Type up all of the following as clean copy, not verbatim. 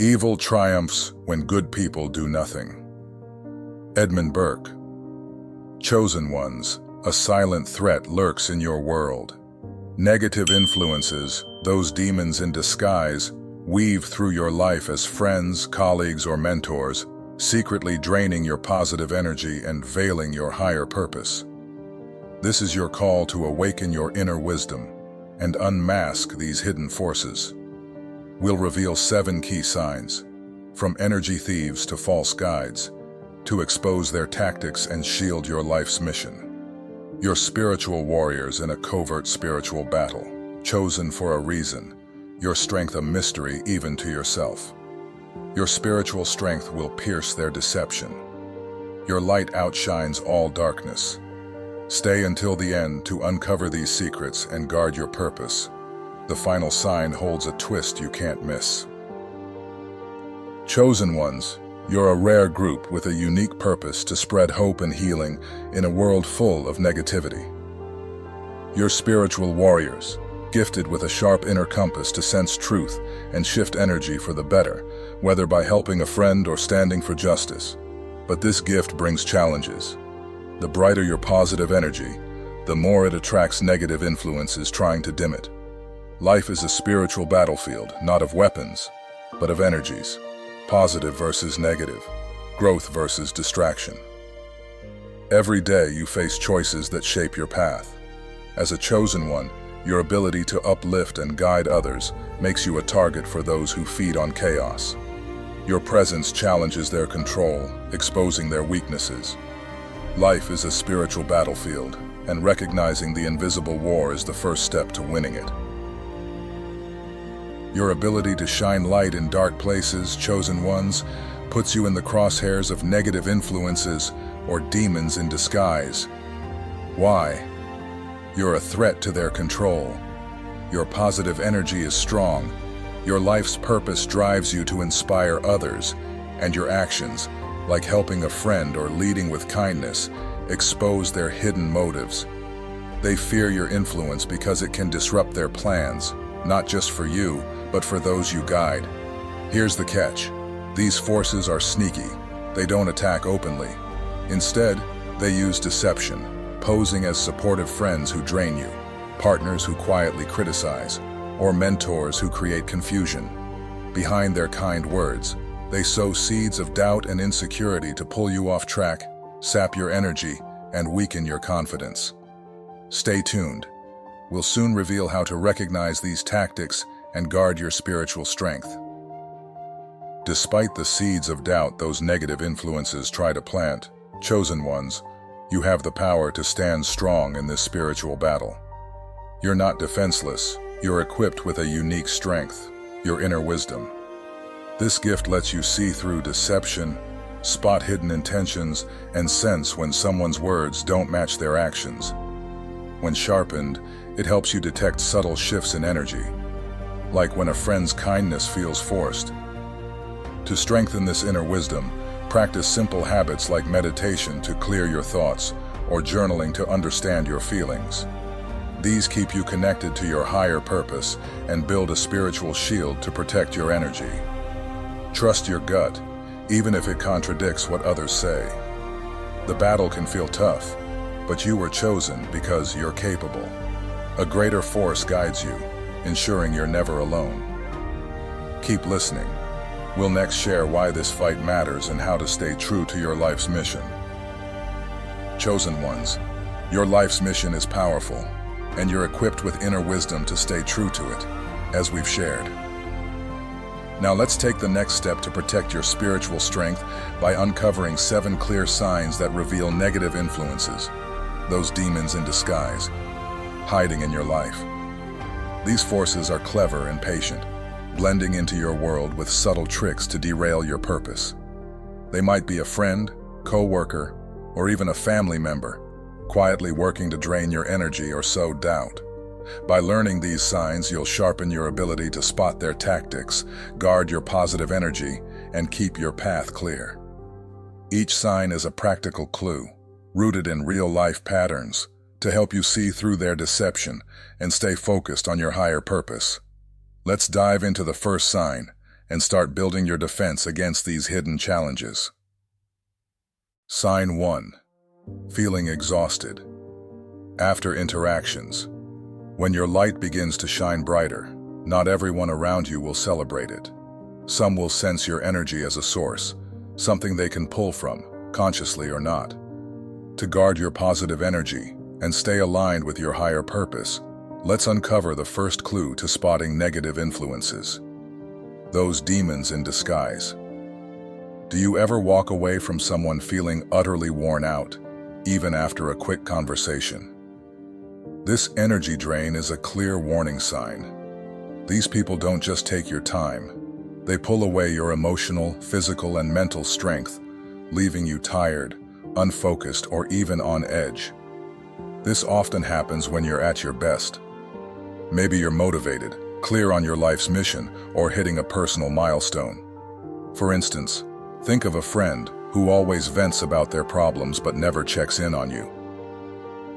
Evil triumphs when good people do nothing. Edmund Burke. Chosen ones, a silent threat lurks in your world. Negative influences, those demons in disguise, weave through your life as friends, colleagues, or mentors, secretly draining your positive energy and veiling your higher purpose. This is your call to awaken your inner wisdom and unmask these hidden forces. We'll reveal 7 key signs, from energy thieves to false guides, to expose their tactics and shield your life's mission. You're spiritual warriors in a covert spiritual battle, chosen for a reason, your strength a mystery even to yourself. Your spiritual strength will pierce their deception. Your light outshines all darkness. Stay until the end to uncover these secrets and guard your purpose. The final sign holds a twist you can't miss. Chosen ones, you're a rare group with a unique purpose to spread hope and healing in a world full of negativity. You're spiritual warriors, gifted with a sharp inner compass to sense truth and shift energy for the better, whether by helping a friend or standing for justice. But this gift brings challenges. The brighter your positive energy, the more it attracts negative influences trying to dim it. Life is a spiritual battlefield, not of weapons, but of energies. Positive versus negative, growth versus distraction. Every day you face choices that shape your path. As a chosen one, your ability to uplift and guide others makes you a target for those who feed on chaos. Your presence challenges their control, exposing their weaknesses. Life is a spiritual battlefield, and recognizing the invisible war is the first step to winning it. Your ability to shine light in dark places, chosen ones, puts you in the crosshairs of negative influences or demons in disguise. Why? You're a threat to their control. Your positive energy is strong. Your life's purpose drives you to inspire others, and your actions, like helping a friend or leading with kindness, expose their hidden motives. They fear your influence because it can disrupt their plans, not just for you, but for those you guide. Here's the catch. These forces are sneaky. They don't attack openly. Instead, they use deception, posing as supportive friends who drain you, partners who quietly criticize, or mentors who create confusion. Behind their kind words, they sow seeds of doubt and insecurity to pull you off track, sap your energy, and weaken your confidence. Stay tuned. We'll soon reveal how to recognize these tactics and guard your spiritual strength. Despite the seeds of doubt those negative influences try to plant, chosen ones, you have the power to stand strong in this spiritual battle. You're not defenseless, you're equipped with a unique strength, your inner wisdom. This gift lets you see through deception, spot hidden intentions, and sense when someone's words don't match their actions. When sharpened, it helps you detect subtle shifts in energy, like when a friend's kindness feels forced. To strengthen this inner wisdom, practice simple habits like meditation to clear your thoughts or journaling to understand your feelings. These keep you connected to your higher purpose and build a spiritual shield to protect your energy. Trust your gut, even if it contradicts what others say. The battle can feel tough, but you were chosen because you're capable. A greater force guides you, ensuring you're never alone. Keep listening. We'll next share why this fight matters and how to stay true to your life's mission. Chosen ones, your life's mission is powerful, and you're equipped with inner wisdom to stay true to it, as we've shared. Now let's take the next step to protect your spiritual strength by uncovering 7 clear signs that reveal negative influences, those demons in disguise, hiding in your life. These forces are clever and patient, blending into your world with subtle tricks to derail your purpose. They might be a friend, co-worker, or even a family member, quietly working to drain your energy or sow doubt. By learning these signs, you'll sharpen your ability to spot their tactics, guard your positive energy, and keep your path clear. Each sign is a practical clue, rooted in real-life patterns, to help you see through their deception and stay focused on your higher purpose. Let's dive into the first sign, and start building your defense against these hidden challenges. Sign 1. Feeling exhausted. After interactions. When your light begins to shine brighter, not everyone around you will celebrate it. Some will sense your energy as a source, something they can pull from, consciously or not. To guard your positive energy and stay aligned with your higher purpose, let's uncover the first clue to spotting negative influences. Those demons in disguise. Do you ever walk away from someone feeling utterly worn out, even after a quick conversation? This energy drain is a clear warning sign. These people don't just take your time. They pull away your emotional, physical, and mental strength, leaving you tired, unfocused, or even on edge. This often happens when you're at your best. Maybe you're motivated, clear on your life's mission, or hitting a personal milestone. For instance, think of a friend who always vents about their problems but never checks in on you.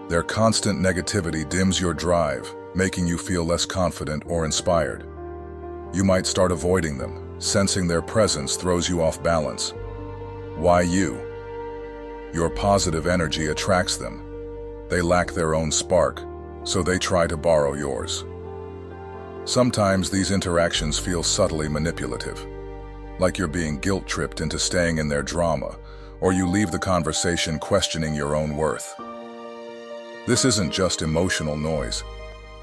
Their constant negativity dims your drive, making you feel less confident or inspired. You might start avoiding them, sensing their presence throws you off balance. Why you? Your positive energy attracts them. They lack their own spark, so they try to borrow yours. Sometimes these interactions feel subtly manipulative, like you're being guilt-tripped into staying in their drama, or you leave the conversation questioning your own worth. This isn't just emotional noise,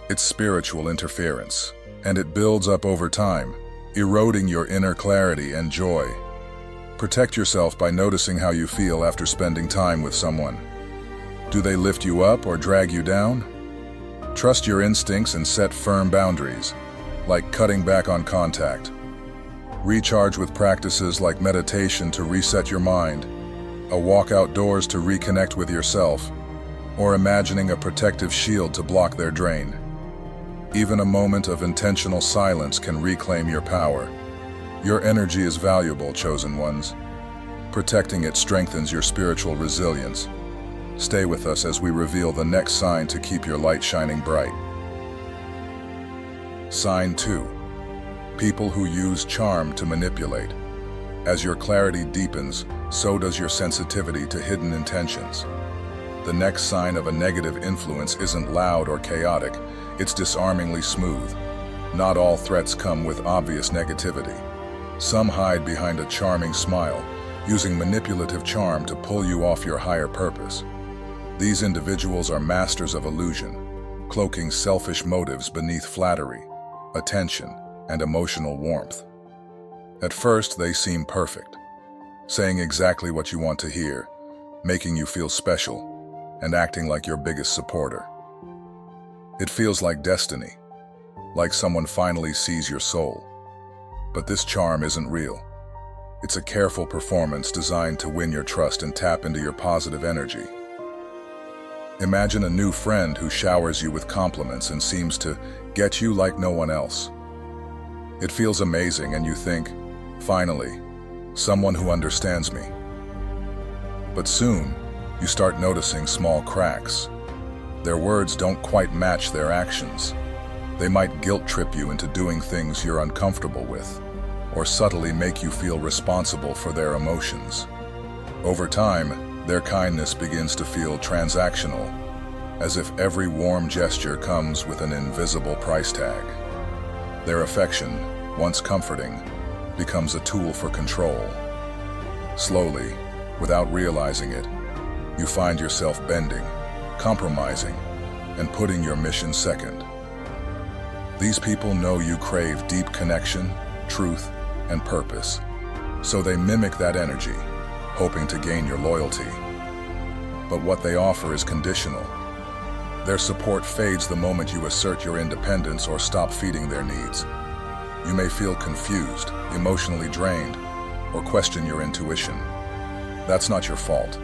it's spiritual interference, and it builds up over time, eroding your inner clarity and joy. Protect yourself by noticing how you feel after spending time with someone. Do they lift you up or drag you down? Trust your instincts and set firm boundaries, like cutting back on contact. Recharge with practices like meditation to reset your mind, a walk outdoors to reconnect with yourself, or imagining a protective shield to block their drain. Even a moment of intentional silence can reclaim your power. Your energy is valuable, chosen ones. Protecting it strengthens your spiritual resilience. Stay with us as we reveal the next sign to keep your light shining bright. Sign 2. People who use charm to manipulate. As your clarity deepens, so does your sensitivity to hidden intentions. The next sign of a negative influence isn't loud or chaotic, it's disarmingly smooth. Not all threats come with obvious negativity. Some hide behind a charming smile, using manipulative charm to pull you off your higher purpose. These individuals are masters of illusion, cloaking selfish motives beneath flattery, attention, and emotional warmth. At first, they seem perfect, saying exactly what you want to hear, making you feel special, and acting like your biggest supporter. It feels like destiny, like someone finally sees your soul. But this charm isn't real. It's a careful performance designed to win your trust and tap into your positive energy. Imagine a new friend who showers you with compliments and seems to get you like no one else. It feels amazing and you think, finally, someone who understands me. But soon, you start noticing small cracks. Their words don't quite match their actions. They might guilt-trip you into doing things you're uncomfortable with, or subtly make you feel responsible for their emotions. Over time, their kindness begins to feel transactional, as if every warm gesture comes with an invisible price tag. Their affection, once comforting, becomes a tool for control. Slowly, without realizing it, you find yourself bending, compromising, and putting your mission second. These people know you crave deep connection, truth, and purpose, so they mimic that energy, hoping to gain your loyalty. But what they offer is conditional. Their support fades the moment you assert your independence or stop feeding their needs. You may feel confused, emotionally drained, or question your intuition. That's not your fault.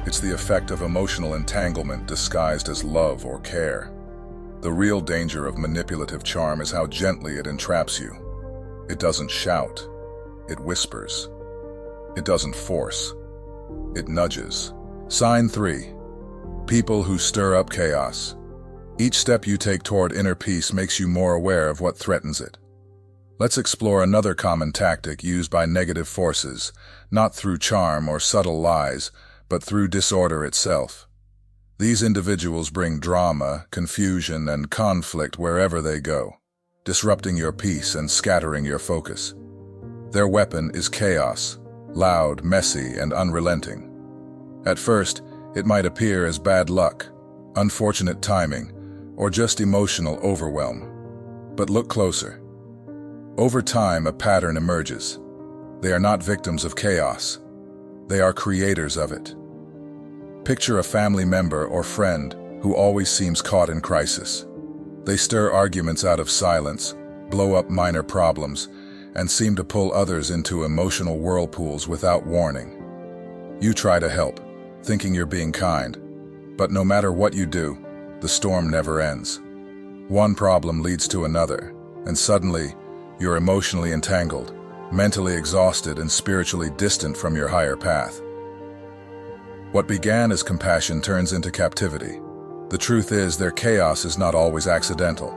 It's the effect of emotional entanglement disguised as love or care. The real danger of manipulative charm is how gently it entraps you. It doesn't shout, it whispers. It doesn't force, it nudges. Sign 3. People who stir up chaos. Each step you take toward inner peace makes you more aware of what threatens it. Let's explore another common tactic used by negative forces, not through charm or subtle lies, but through disorder itself. These individuals bring drama, confusion, and conflict wherever they go, disrupting your peace and scattering your focus. Their weapon is chaos, loud, messy, and unrelenting. At first, it might appear as bad luck, unfortunate timing, or just emotional overwhelm. But look closer. Over time, a pattern emerges. They are not victims of chaos. They are creators of it. Picture a family member or friend who always seems caught in crisis. They stir arguments out of silence, blow up minor problems, and seem to pull others into emotional whirlpools without warning. You try to help, thinking you're being kind, but no matter what you do, the storm never ends. One problem leads to another, and suddenly, you're emotionally entangled, mentally exhausted, and spiritually distant from your higher path. What began as compassion turns into captivity. The truth is, their chaos is not always accidental.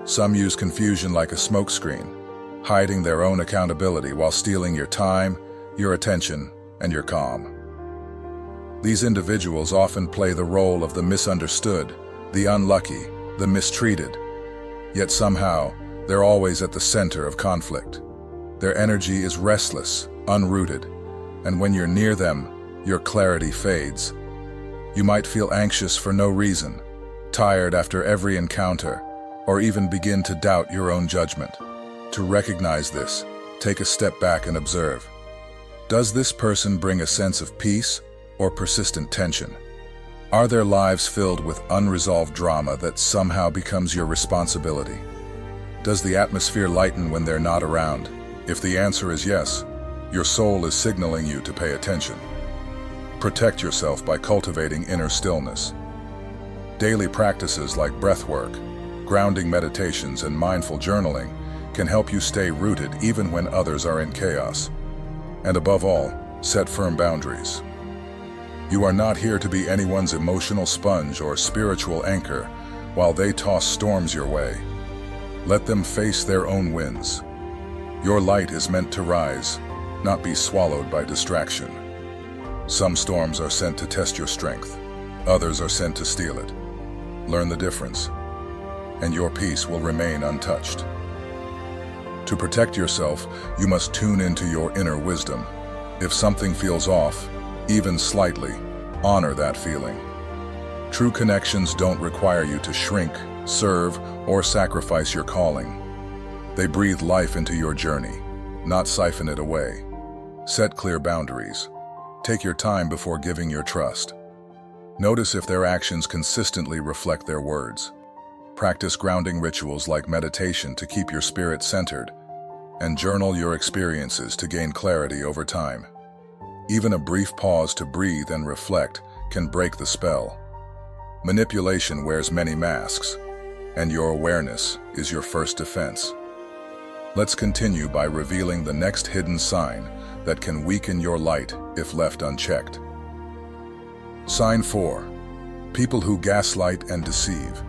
Some use confusion like a smokescreen, hiding their own accountability while stealing your time, your attention, and your calm. These individuals often play the role of the misunderstood, the unlucky, the mistreated. Yet somehow, they're always at the center of conflict. Their energy is restless, unrooted, and when you're near them, your clarity fades. You might feel anxious for no reason, tired after every encounter, or even begin to doubt your own judgment. To recognize this, take a step back and observe. Does this person bring a sense of peace or persistent tension? Are their lives filled with unresolved drama that somehow becomes your responsibility? Does the atmosphere lighten when they're not around? If the answer is yes, your soul is signaling you to pay attention. Protect yourself by cultivating inner stillness. Daily practices like breathwork, grounding meditations, and mindful journaling can help you stay rooted even when others are in chaos. And above all, set firm boundaries. You are not here to be anyone's emotional sponge or spiritual anchor while they toss storms your way. Let them face their own winds. Your light is meant to rise, not be swallowed by distraction. Some storms are sent to test your strength. Others are sent to steal it. Learn the difference, and your peace will remain untouched. To protect yourself, you must tune into your inner wisdom. If something feels off, even slightly, honor that feeling. True connections don't require you to shrink, serve, or sacrifice your calling. They breathe life into your journey, not siphon it away. Set clear boundaries. Take your time before giving your trust. Notice if their actions consistently reflect their words. Practice grounding rituals like meditation to keep your spirit centered, and journal your experiences to gain clarity over time. Even a brief pause to breathe and reflect can break the spell. Manipulation wears many masks, and your awareness is your first defense. Let's continue by revealing the next hidden sign that can weaken your light if left unchecked. Sign 4. People who gaslight and deceive.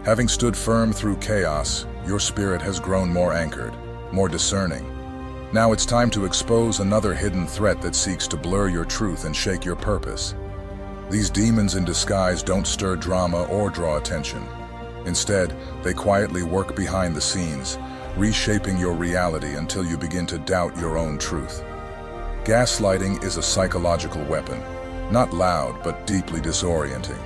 Having stood firm through chaos, your spirit has grown more anchored, more discerning. Now it's time to expose another hidden threat that seeks to blur your truth and shake your purpose. These demons in disguise don't stir drama or draw attention. Instead, they quietly work behind the scenes, reshaping your reality until you begin to doubt your own truth. Gaslighting is a psychological weapon, not loud but deeply disorienting.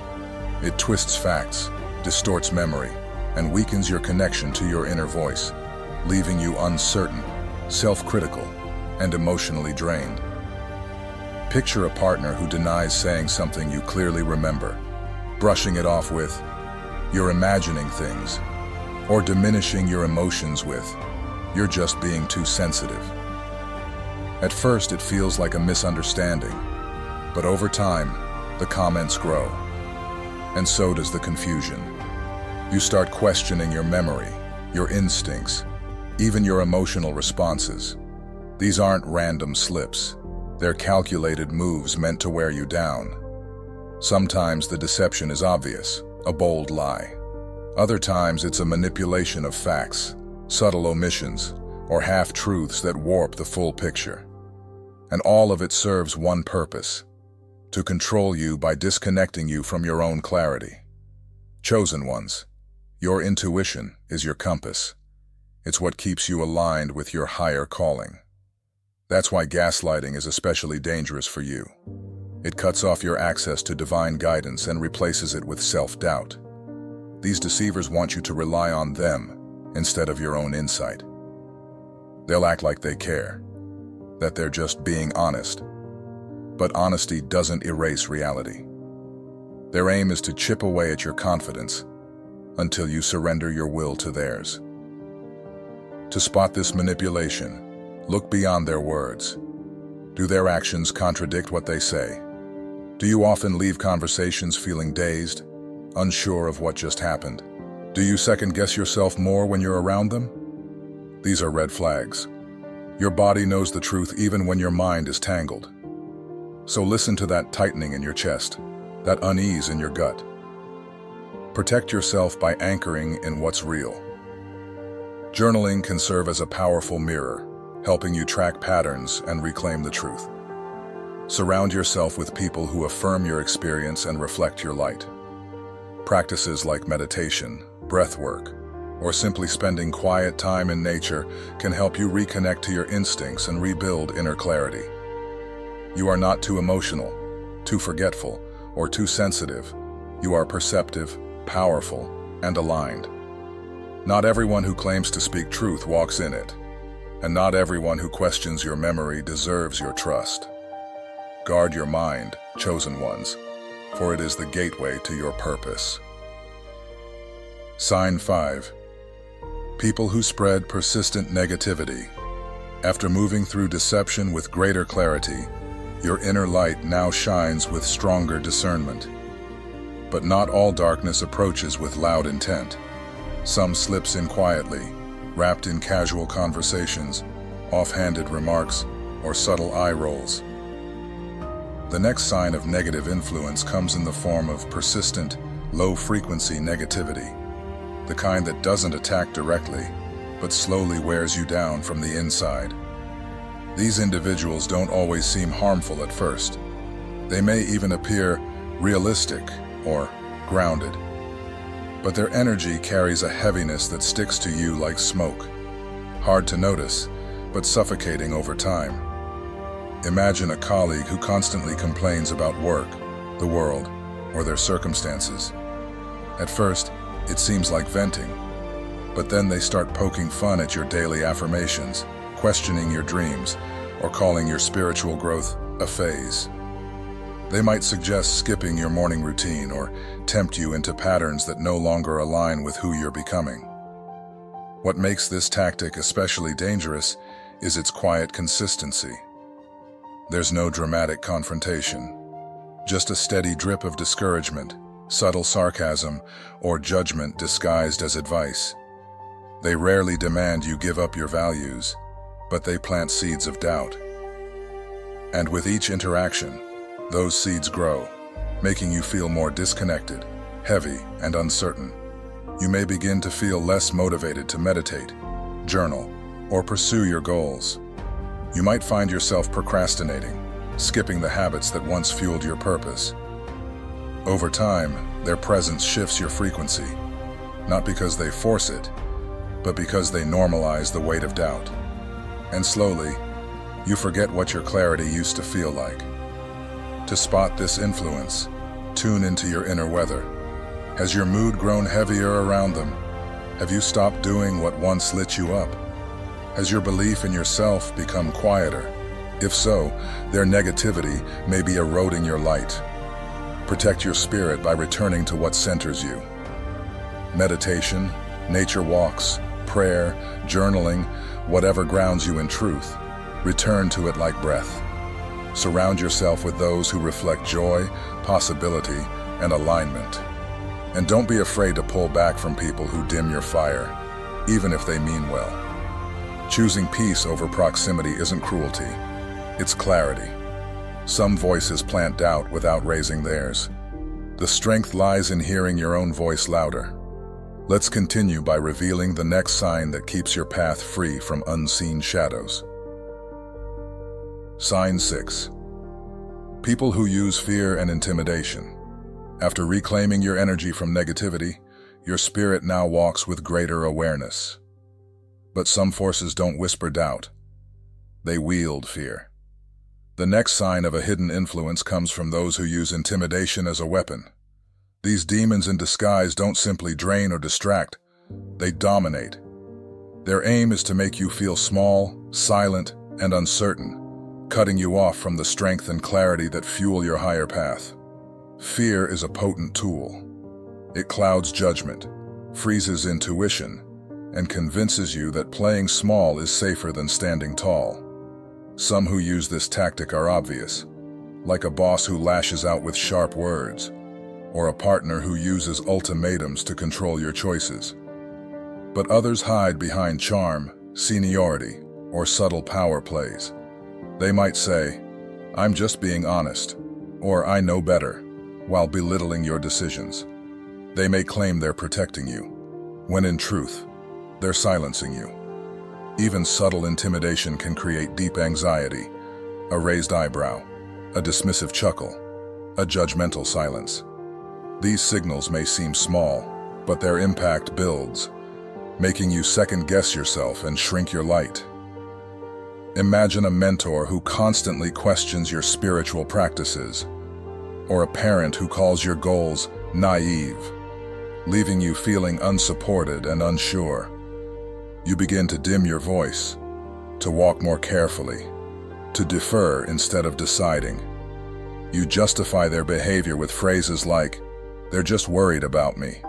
It twists facts, distorts memory, and weakens your connection to your inner voice, leaving you uncertain, self-critical, and emotionally drained. Picture a partner who denies saying something you clearly remember, brushing it off with, "You're imagining things," or diminishing your emotions with, "You're just being too sensitive." At first, it feels like a misunderstanding, but over time, the comments grow. And so does the confusion. You start questioning your memory, your instincts, even your emotional responses. These aren't random slips. They're calculated moves meant to wear you down. Sometimes the deception is obvious, a bold lie. Other times it's a manipulation of facts, subtle omissions, or half-truths that warp the full picture. And all of it serves one purpose: to control you by disconnecting you from your own clarity. Chosen ones, your intuition is your compass. It's what keeps you aligned with your higher calling. That's why gaslighting is especially dangerous for you. It cuts off your access to divine guidance and replaces it with self-doubt. These deceivers want you to rely on them instead of your own insight. They'll act like they care, that they're just being honest. But honesty doesn't erase reality. Their aim is to chip away at your confidence until you surrender your will to theirs. To spot this manipulation, look beyond their words. Do their actions contradict what they say? Do you often leave conversations feeling dazed, unsure of what just happened? Do you second-guess yourself more when you're around them? These are red flags. Your body knows the truth even when your mind is tangled. So listen to that tightening in your chest, that unease in your gut. Protect yourself by anchoring in what's real. Journaling can serve as a powerful mirror, helping you track patterns and reclaim the truth. Surround yourself with people who affirm your experience and reflect your light. Practices like meditation, breath work, or simply spending quiet time in nature can help you reconnect to your instincts and rebuild inner clarity. You are not too emotional, too forgetful, or too sensitive. You are perceptive, powerful, and aligned. Not everyone who claims to speak truth walks in it, and not everyone who questions your memory deserves your trust. Guard your mind, chosen ones, for it is the gateway to your purpose. Sign 5. People who spread persistent negativity. After moving through deception with greater clarity, your inner light now shines with stronger discernment. But not all darkness approaches with loud intent. Some slips in quietly, wrapped in casual conversations, offhanded remarks, or subtle eye rolls. The next sign of negative influence comes in the form of persistent, low-frequency negativity, the kind that doesn't attack directly, but slowly wears you down from the inside. These individuals don't always seem harmful at first. They may even appear realistic or grounded. But their energy carries a heaviness that sticks to you like smoke. Hard to notice, but suffocating over time. Imagine a colleague who constantly complains about work, the world, or their circumstances. At first, it seems like venting, but then they start poking fun at your daily affirmations, questioning your dreams, or calling your spiritual growth a phase. They might suggest skipping your morning routine or tempt you into patterns that no longer align with who you're becoming. What makes this tactic especially dangerous is its quiet consistency. There's no dramatic confrontation, just a steady drip of discouragement, subtle sarcasm, or judgment disguised as advice. They rarely demand you give up your values, but they plant seeds of doubt. And with each interaction, those seeds grow, making you feel more disconnected, heavy, and uncertain. You may begin to feel less motivated to meditate, journal, or pursue your goals. You might find yourself procrastinating, skipping the habits that once fueled your purpose. Over time, their presence shifts your frequency, not because they force it, but because they normalize the weight of doubt. And slowly, you forget what your clarity used to feel like. To spot this influence, tune into your inner weather. Has your mood grown heavier around them? Have you stopped doing what once lit you up? Has your belief in yourself become quieter? If so, their negativity may be eroding your light. Protect your spirit by returning to what centers you. Meditation, nature walks, prayer, journaling, whatever grounds you in truth, return to it like breath. Surround yourself with those who reflect joy, possibility, and alignment. And don't be afraid to pull back from people who dim your fire, even if they mean well. Choosing peace over proximity isn't cruelty, it's clarity. Some voices plant doubt without raising theirs. The strength lies in hearing your own voice louder. Let's continue by revealing the next sign that keeps your path free from unseen shadows. Sign 6. People who use fear and intimidation. After reclaiming your energy from negativity, your spirit now walks with greater awareness. But some forces don't whisper doubt. They wield fear. The next sign of a hidden influence comes from those who use intimidation as a weapon. These demons in disguise don't simply drain or distract, they dominate. Their aim is to make you feel small, silent, and uncertain, cutting you off from the strength and clarity that fuel your higher path. Fear is a potent tool. It clouds judgment, freezes intuition, and convinces you that playing small is safer than standing tall. Some who use this tactic are obvious, like a boss who lashes out with sharp words, or a partner who uses ultimatums to control your choices. But others hide behind charm, seniority, or subtle power plays. They might say, "I'm just being honest," or "I know better," while belittling your decisions. They may claim they're protecting you, when in truth, they're silencing you. Even subtle intimidation can create deep anxiety, a raised eyebrow, a dismissive chuckle, a judgmental silence. These signals may seem small, but their impact builds, making you second-guess yourself and shrink your light. Imagine a mentor who constantly questions your spiritual practices, or a parent who calls your goals naive, leaving you feeling unsupported and unsure. You begin to dim your voice, to walk more carefully, to defer instead of deciding. You justify their behavior with phrases like, "They're just worried about me,"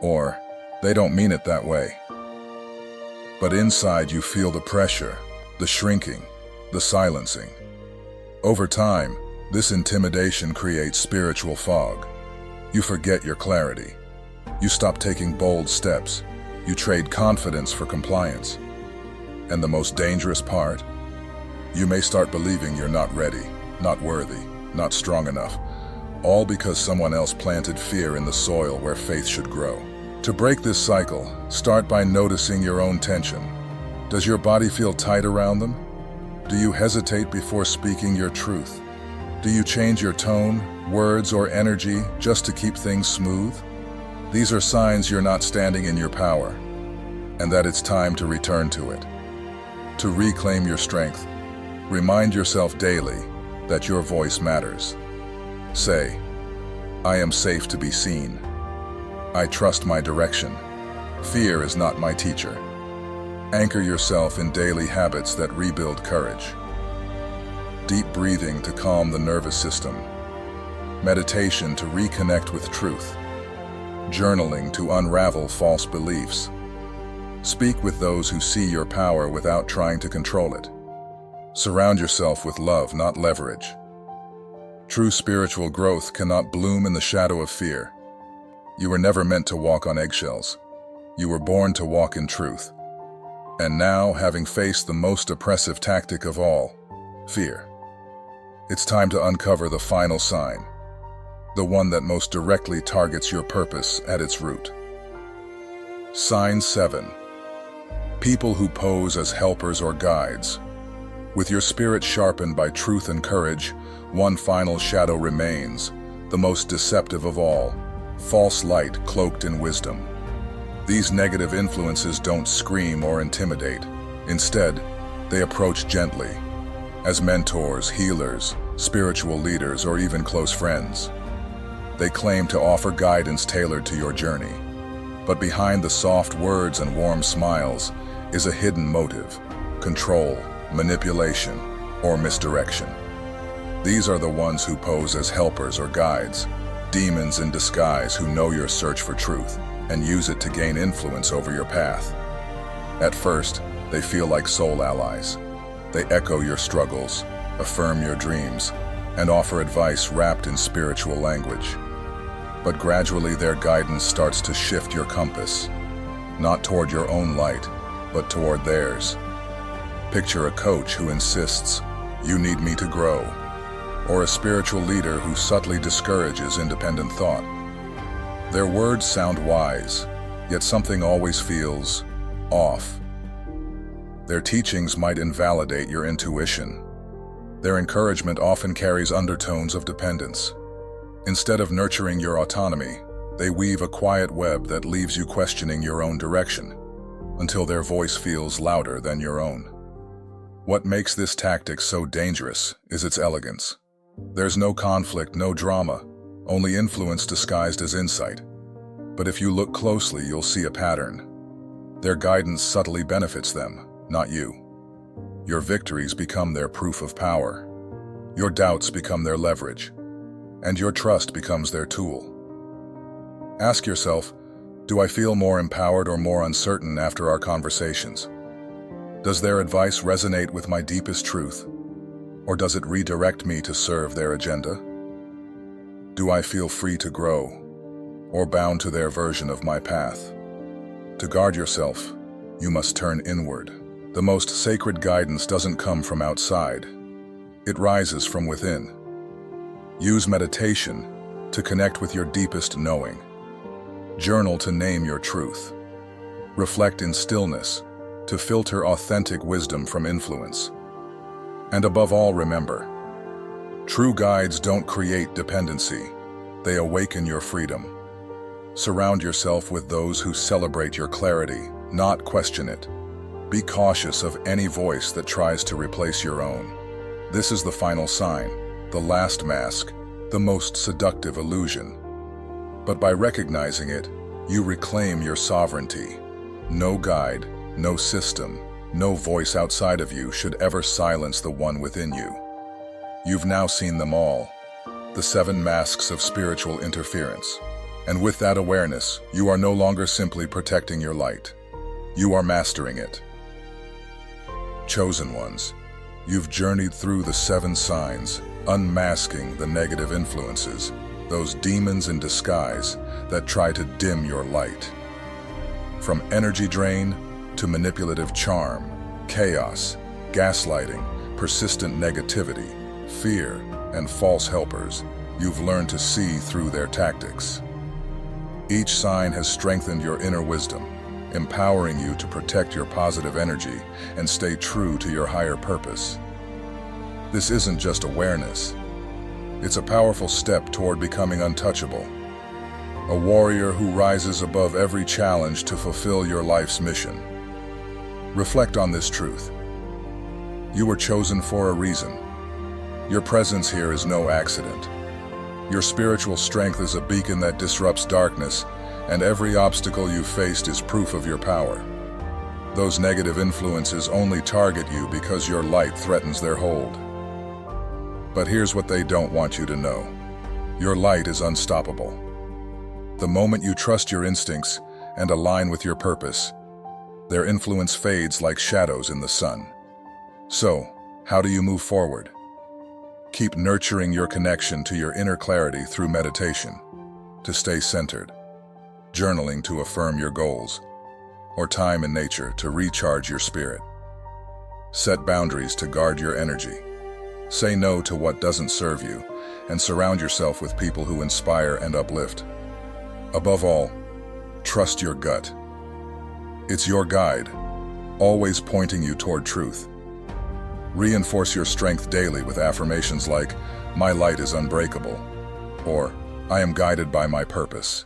or "They don't mean it that way." But inside you feel the pressure, the shrinking, the silencing. Over time, this intimidation creates spiritual fog. You forget your clarity. You stop taking bold steps. You trade confidence for compliance. And the most dangerous part? You may start believing you're not ready, not worthy, not strong enough, all because someone else planted fear in the soil where faith should grow. To break this cycle, start by noticing your own tension. Does your body feel tight around them? Do you hesitate before speaking your truth? Do you change your tone, words, or energy just to keep things smooth? These are signs you're not standing in your power, and that it's time to return to it. To reclaim your strength, remind yourself daily that your voice matters. Say, "I am safe to be seen. I trust my direction. Fear is not my teacher." Anchor yourself in daily habits that rebuild courage. Deep breathing to calm the nervous system. Meditation to reconnect with truth. Journaling to unravel false beliefs. Speak with those who see your power without trying to control it. Surround yourself with love, not leverage. True spiritual growth cannot bloom in the shadow of fear. You were never meant to walk on eggshells. You were born to walk in truth. And now, having faced the most oppressive tactic of all, fear, it's time to uncover the final sign, the one that most directly targets your purpose at its root. Sign 7. People who pose as helpers or guides. With your spirit sharpened by truth and courage, one final shadow remains, the most deceptive of all, false light cloaked in wisdom. These negative influences don't scream or intimidate. Instead, they approach gently, as mentors, healers, spiritual leaders, or even close friends. They claim to offer guidance tailored to your journey. But behind the soft words and warm smiles is a hidden motive: control, manipulation, or misdirection. These are the ones who pose as helpers or guides, demons in disguise who know your search for truth and use it to gain influence over your path. At first, they feel like soul allies. They echo your struggles, affirm your dreams, and offer advice wrapped in spiritual language. But gradually their guidance starts to shift your compass, not toward your own light, but toward theirs. Picture a coach who insists, "You need me to grow," or a spiritual leader who subtly discourages independent thought. Their words sound wise, yet something always feels off. Their teachings might invalidate your intuition. Their encouragement often carries undertones of dependence. Instead of nurturing your autonomy, they weave a quiet web that leaves you questioning your own direction, until their voice feels louder than your own. What makes this tactic so dangerous is its elegance. There's no conflict, no drama, only influence disguised as insight. But if you look closely, you'll see a pattern. Their guidance subtly benefits them, not you. Your victories become their proof of power. Your doubts become their leverage, and your trust becomes their tool. Ask yourself, do I feel more empowered or more uncertain after our conversations? Does their advice resonate with my deepest truth, or does it redirect me to serve their agenda? Do I feel free to grow, or bound to their version of my path? To guard yourself, you must turn inward. The most sacred guidance doesn't come from outside. It rises from within. Use meditation to connect with your deepest knowing. Journal to name your truth. Reflect in stillness to filter authentic wisdom from influence. And above all, remember, true guides don't create dependency. They awaken your freedom. Surround yourself with those who celebrate your clarity, not question it. Be cautious of any voice that tries to replace your own. This is the final sign, the last mask, the most seductive illusion. But by recognizing it, you reclaim your sovereignty. No guide, no system, no voice outside of you should ever silence the one within you. You've now seen them all, the 7 masks of spiritual interference. And with that awareness, you are no longer simply protecting your light. You are mastering it. Chosen ones, you've journeyed through the 7 signs, unmasking the negative influences, those demons in disguise that try to dim your light. From energy drain to manipulative charm, chaos, gaslighting, persistent negativity, fear, and false helpers, you've learned to see through their tactics. Each sign has strengthened your inner wisdom, empowering you to protect your positive energy and stay true to your higher purpose. This isn't just awareness. It's a powerful step toward becoming untouchable. A warrior who rises above every challenge to fulfill your life's mission. Reflect on this truth. You were chosen for a reason. Your presence here is no accident. Your spiritual strength is a beacon that disrupts darkness, and every obstacle you've faced is proof of your power. Those negative influences only target you because your light threatens their hold. But here's what they don't want you to know. Your light is unstoppable. The moment you trust your instincts and align with your purpose, their influence fades like shadows in the sun. So, how do you move forward? Keep nurturing your connection to your inner clarity through meditation, to stay centered, journaling to affirm your goals, or time in nature to recharge your spirit. Set boundaries to guard your energy. Say no to what doesn't serve you, and surround yourself with people who inspire and uplift. Above all, trust your gut. It's your guide, always pointing you toward truth. Reinforce your strength daily with affirmations like, "My light is unbreakable," or "I am guided by my purpose."